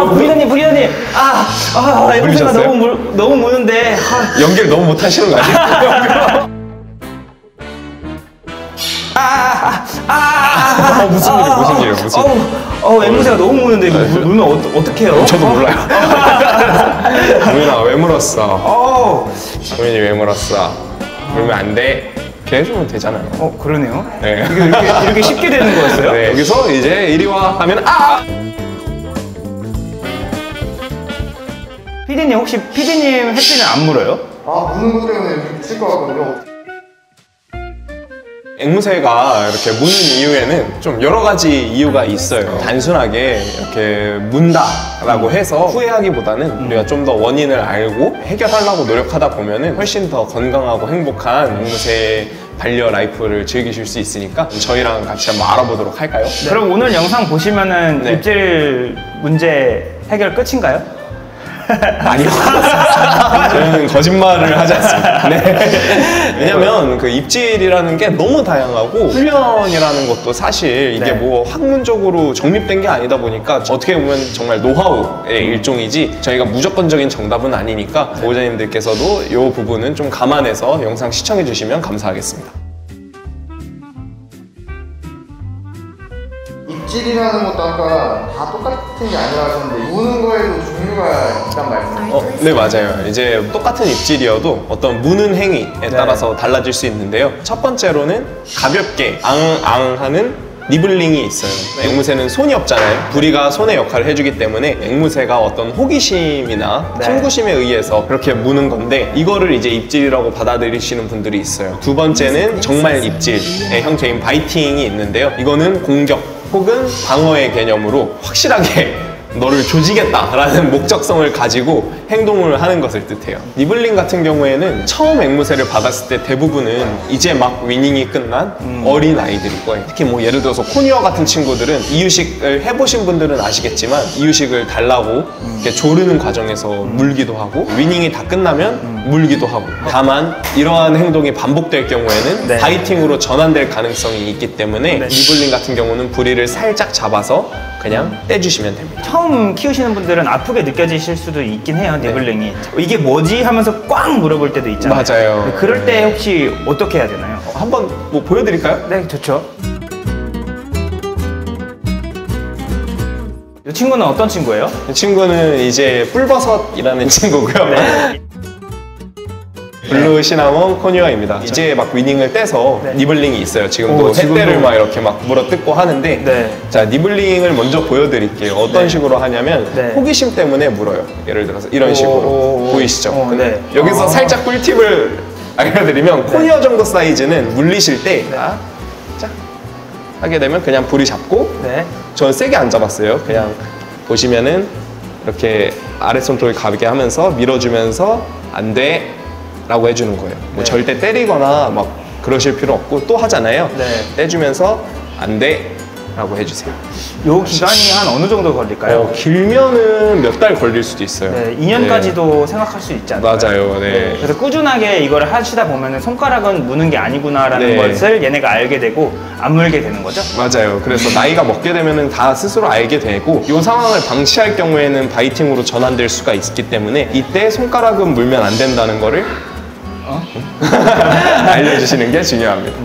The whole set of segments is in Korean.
부리더님. 앵무새가 너무 무는데. 연기를 너무 못하시는 거 아니에요? 무슨 일이에요? 앵무새가 너무 무는데 이거 물면 어떡해요? 저도 몰라요. 우민아 왜 물었어? 우민이 왜 물었어? 물면 안 돼. 이렇게 해주면 되잖아요. 그러네요. 네. 이렇게 쉽게 되는 거였어요? 네. 여기서 이제 이리 와 하면 피디님 혹시 피디님 햇빛은 안 물어요? 무는 것 때문에 미칠 것 같거든요. 앵무새가 이렇게 무는 이유에는 좀 여러 가지 이유가 있어요. 단순하게 이렇게 문다라고 해서 후회하기보다는 우리가 좀 더 원인을 알고 해결하려고 노력하다 보면은 훨씬 더 건강하고 행복한 앵무새 반려 라이프를 즐기실 수 있으니까 저희랑 같이 한번 알아보도록 할까요? 네. 그럼 오늘 영상 보시면은 입질 문제 해결 끝인가요? 아니요. 저희는 거짓말을 하지 않습니다. 네. 왜냐면 그 입질이라는 게 너무 다양하고 훈련이라는 것도 사실 이게 뭐 학문적으로 정립된 게 아니다 보니까 어떻게 보면 정말 노하우의 일종이지 저희가 무조건적인 정답은 아니니까 보호자님들께서도 이 부분은 좀 감안해서 영상 시청해 주시면 감사하겠습니다. 입질이라는 것도 아까 다 똑같은 게 아니라 하셨는데 무는 거에도 종류가 있단 말씀이세요? 네, 맞아요. 이제 똑같은 입질이어도 어떤 무는 행위에 따라서 달라질 수 있는데요. 첫 번째로는 가볍게 앙앙하는 니블링이 있어요. 앵무새는 손이 없잖아요. 부리가 손의 역할을 해주기 때문에 앵무새가 어떤 호기심이나 탐구심에 의해서 그렇게 무는 건데 이거를 이제 입질이라고 받아들이시는 분들이 있어요. 두 번째는 정말 입질의 형태인 바이팅이 있는데요. 이거는 공격 혹은 방어의 개념으로 확실하게 너를 조지겠다라는 목적성을 가지고 행동을 하는 것을 뜻해요. 니블링 같은 경우에는 처음 앵무새를 받았을 때 대부분은 이제 막 위닝이 끝난 어린 아이들일 거예요. 특히 뭐 예를 들어서 코니어 같은 친구들은 이유식을 해보신 분들은 아시겠지만 이유식을 달라고 이렇게 조르는 과정에서 물기도 하고 위닝이 다 끝나면 물기도 하고 다만 이러한 행동이 반복될 경우에는 바이팅으로 전환될 가능성이 있기 때문에 니블링 같은 경우는 부리를 살짝 잡아서 그냥 떼주시면 됩니다. 처음 키우시는 분들은 아프게 느껴지실 수도 있긴 해요, 니블링이. 이게 뭐지? 하면서 꽉 물어볼 때도 있잖아요. 맞아요. 그럴 때 혹시 어떻게 해야 되나요? 한번 뭐 보여드릴까요? 네, 좋죠. 이 친구는 어떤 친구예요? 이 친구는 이제 뿔버섯이라는 친구고요. 블루 시나몬 코니어입니다. 이제 막 위닝을 떼서 니블링이 있어요. 지금도 햇대를 막 이렇게 막 물어뜯고 하는데 자, 니블링을 먼저 보여드릴게요. 어떤 식으로 하냐면 호기심 때문에 물어요. 예를 들어서 이런 식으로 보이시죠? 여기서 살짝 꿀팁을 알려드리면 코니어 정도 사이즈는 물리실 때 자, 하게 되면 그냥 부리 잡고 저는 세게 안 잡았어요. 그냥 보시면은 이렇게 아랫손톱을 가볍게 하면서 밀어주면서 안 돼 라고 해주는 거예요. 뭐 절대 때리거나 막 그러실 필요 없고 또 하잖아요. 떼주면서 안 돼 라고 해주세요. 요 기간이 한 어느 정도 걸릴까요? 길면은 몇 달 걸릴 수도 있어요. 2년까지도 생각할 수 있지 않나요? 맞아요. 그래서 꾸준하게 이거를 하시다 보면 손가락은 무는 게 아니구나라는 것을 얘네가 알게 되고 안 물게 되는 거죠? 맞아요. 그래서 나이가 먹게 되면은 다 스스로 알게 되고 이 상황을 방치할 경우에는 바이팅으로 전환될 수가 있기 때문에 이때 손가락은 물면 안 된다는 거를 알려주시는 게 중요합니다.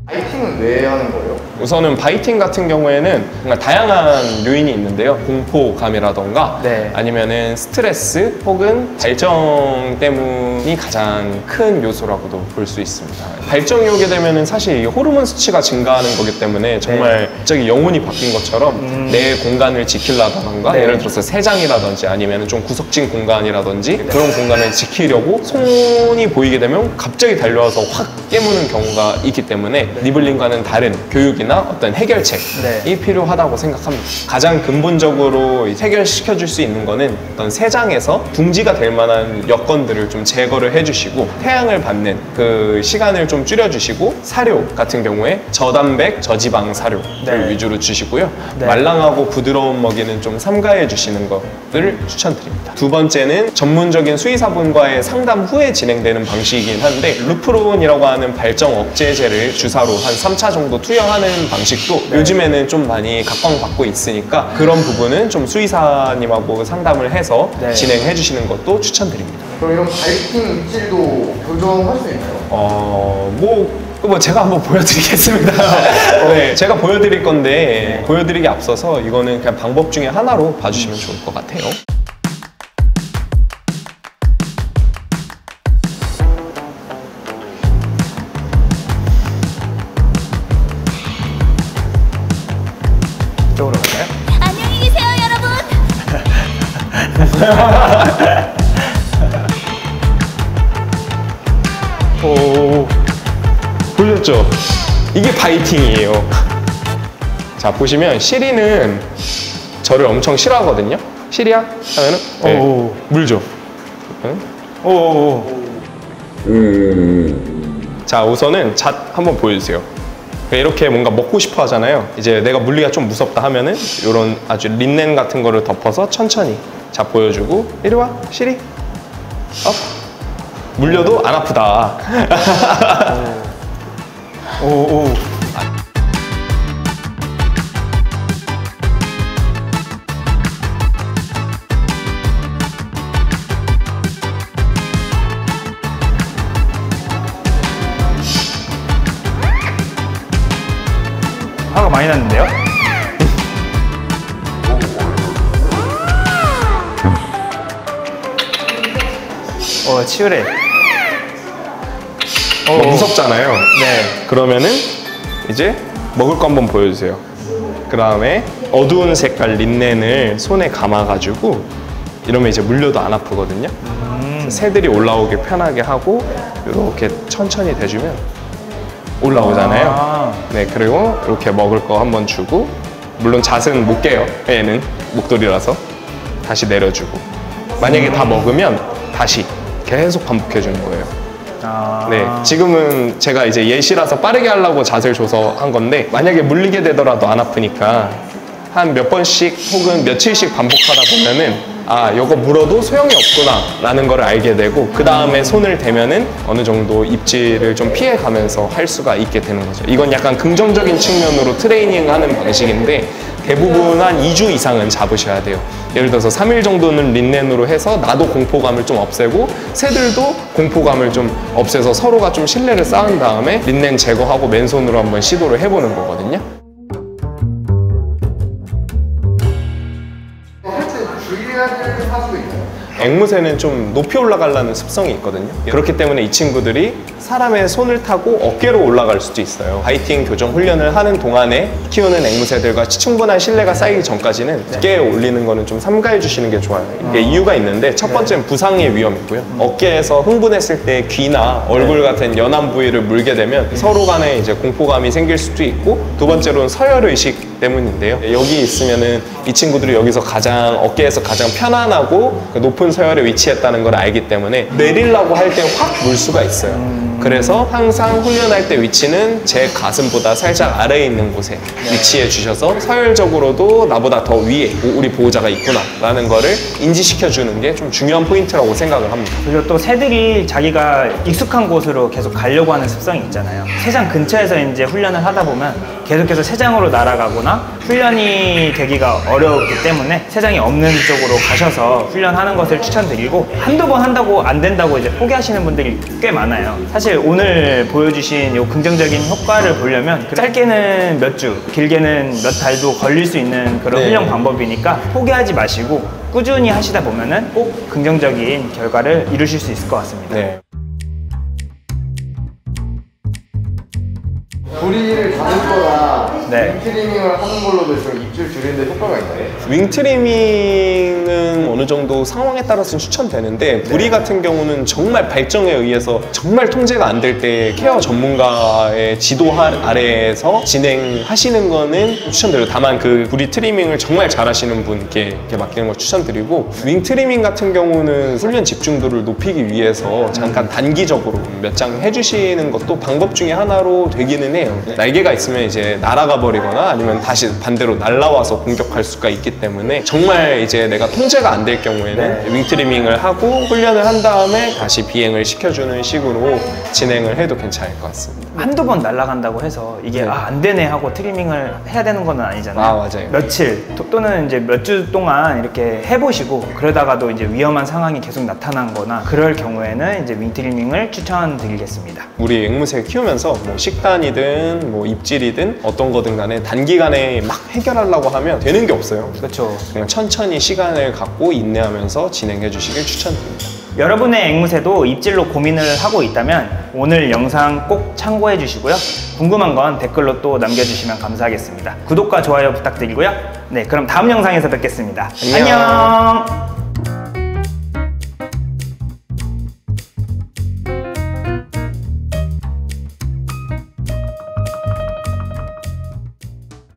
바이팅은 왜 하는 거예요? 우선은 바이팅 같은 경우에는 정말 다양한 요인이 있는데요. 공포감이라던가 아니면은 스트레스 혹은 발정 때문이 가장 큰 요소라고도 볼 수 있습니다. 발정이 오게 되면은 사실 이 호르몬 수치가 증가하는 거기 때문에 정말 갑자기 영혼이 바뀐 것처럼 내 공간을 지키려던가 예를 들어서 세장이라든지 아니면 좀 구석진 공간이라든지 그런 공간을 지키려고 손이 보이게 되면 갑자기 달려와서 확 깨무는 경우가 있기 때문에 니블링과는 다른 교육이나 어떤 해결책이 필요하다고 생각합니다. 가장 근본적으로 해결시켜줄 수 있는 거는 어떤 세장에서 둥지가 될 만한 여건들을 좀 제거를 해주시고 태양을 받는 그 시간을 좀 줄여주시고 사료 같은 경우에 저단백, 저지방 사료를 위주로 주시고요. 말랑하고 부드러운 먹이는 좀 삼가해 주시는 것을 추천드립니다. 두 번째는 전문적인 수의사분과의 상담 후에 진행되는 방식이긴 한데 루프론이라고 하는 발정 억제제를 주사로 한 3차 정도 투여하는 훈련 방식도 요즘에는 좀 많이 각광받고 있으니까 그런 부분은 좀 수의사님하고 상담을 해서 네. 진행해 주시는 것도 추천드립니다. 그럼 이런 바이킹 입질도 교정할 수 있나요? 뭐 제가 한번 보여드리겠습니다. 네, 제가 보여드릴 건데 보여드리기 앞서서 이거는 그냥 방법 중에 하나로 봐주시면 좋을 것 같아요. 이쪽으로 갈까요? 안녕히 계세요, 여러분. 오, 보셨죠? 이게 바이팅이에요. 자, 보시면 시리는 저를 엄청 싫어하거든요. 시리야? 하면은 오. 물 줘. 응? 오. 자, 우선은 잣 한번 보여주세요. 이렇게 뭔가 먹고 싶어 하잖아요. 이제 내가 물리가 좀 무섭다 하면은 이런 아주 린넨 같은 거를 덮어서 천천히 자 보여주고 이리 와 시리 업 물려도 안 아프다. 오. 화가 많이 났는데요? 치열해. 무섭잖아요. 네. 그러면은 이제 먹을 거 한번 보여주세요. 그 다음에 어두운 색깔 린넨을 손에 감아가지고 이러면 이제 물려도 안 아프거든요. 새들이 올라오게 편하게 하고 이렇게 천천히 대주면 올라오잖아요. 아. 네, 그리고 이렇게 먹을 거 한번 주고 물론 잣은 못 깨요. 얘는 목도리라서 다시 내려주고 만약에 다 먹으면 다시 계속 반복해 주는 거예요. 아. 네, 지금은 제가 이제 예시라서 빠르게 하려고 잣을 줘서 한 건데 만약에 물리게 되더라도 안 아프니까 한 몇 번씩 혹은 며칠씩 반복하다 보면은 아, 이거 물어도 소용이 없구나 라는 걸 알게 되고 그 다음에 손을 대면은 어느 정도 입질을 좀 피해가면서 할 수가 있게 되는 거죠. 이건 약간 긍정적인 측면으로 트레이닝하는 방식인데 대부분 한 2주 이상은 잡으셔야 돼요. 예를 들어서 3일 정도는 린넨으로 해서 나도 공포감을 좀 없애고 새들도 공포감을 좀 없애서 서로가 좀 신뢰를 쌓은 다음에 린넨 제거하고 맨손으로 한번 시도를 해보는 거거든요. 실제 주의해야 될 사수도 있나요? 앵무새는 좀 높이 올라가려는 습성이 있거든요. 그렇기 때문에 이 친구들이 사람의 손을 타고 어깨로 올라갈 수도 있어요. 바이팅 교정 훈련을 하는 동안에 키우는 앵무새들과 충분한 신뢰가 쌓이기 전까지는 어깨에 올리는 거는 좀 삼가해 주시는 게 좋아요. 이게 이유가 있는데 첫 번째는 부상의 위험이고요. 어깨에서 흥분했을 때 귀나 얼굴 같은 연한 부위를 물게 되면 서로 간에 이제 공포감이 생길 수도 있고 두 번째로는 서열의식 때문인데요. 여기 있으면은 이 친구들이 여기서 어깨에서 가장 편안하고 높은 서열에 위치했다는 걸 알기 때문에 내리려고 할 때 확 물 수가 있어요. 그래서 항상 훈련할 때 위치는 제 가슴보다 살짝 아래에 있는 곳에 위치해 주셔서 서열적으로도 나보다 더 위에 우리 보호자가 있구나 라는 거를 인지시켜 주는 게 좀 중요한 포인트라고 생각을 합니다. 그리고 또 새들이 자기가 익숙한 곳으로 계속 가려고 하는 습성이 있잖아요. 새장 근처에서 이제 훈련을 하다 보면 계속해서 새장으로 날아가거나 훈련이 되기가 어렵기 때문에 새장이 없는 쪽으로 가셔서 훈련하는 것을 추천드리고 한두 번 한다고 안 된다고 이제 포기하시는 분들이 꽤 많아요. 사실 오늘 보여주신 이 긍정적인 효과를 보려면 짧게는 몇 주, 길게는 몇 달도 걸릴 수 있는 그런 네. 훈련 방법이니까 포기하지 마시고 꾸준히 하시다 보면은 꼭 긍정적인 결과를 이루실 수 있을 것 같습니다. 네. 부리를 잡을 거나 네. 트리밍을 하는 걸로도 저 입질 줄이는데 효과가 있나요? 윙 트리밍은 어느 정도 상황에 따라서는 추천되는데 부리 같은 경우는 정말 발정에 의해서 정말 통제가 안 될 때 케어 전문가의 지도 아래에서 진행하시는 거는 추천드려요. 다만 그 부리 트리밍을 정말 잘하시는 분께 맡기는 걸 추천드리고 윙 트리밍 같은 경우는 훈련 집중도를 높이기 위해서 잠깐 단기적으로 몇 장 해주시는 것도 방법 중에 하나로 되기는 해요. 날개가 있으면 이제 날아가 버리거나 아니면 다시 반대로 날아와서 공격할 수가 있기 때문에 정말 이제 내가 통제가 안 될 경우에는 윙 트리밍을 하고 훈련을 한 다음에 다시 비행을 시켜주는 식으로 진행을 해도 괜찮을 것 같습니다. 한두 번 날아간다고 해서 이게 네. 안 되네 하고 트리밍을 해야 되는 건 아니잖아요. 아, 맞아요. 며칠 또는 이제 몇 주 동안 이렇게 해보시고 그러다가도 이제 위험한 상황이 계속 나타난 거나 그럴 경우에는 이제 윙 트리밍을 추천드리겠습니다. 우리 앵무새 키우면서 뭐 식단이든 뭐 입질이든 어떤 거든 간에 단기간에 막 해결하려고 하면 되는 게 없어요. 그렇죠. 그냥 천천히 시간을 갖고 인내하면서 진행해 주시길 추천드립니다. 여러분의 앵무새도 입질로 고민을 하고 있다면 오늘 영상 꼭 참고해 주시고요. 궁금한 건 댓글로 또 남겨주시면 감사하겠습니다. 구독과 좋아요 부탁드리고요. 네, 그럼 다음 영상에서 뵙겠습니다. 안녕. 안녕.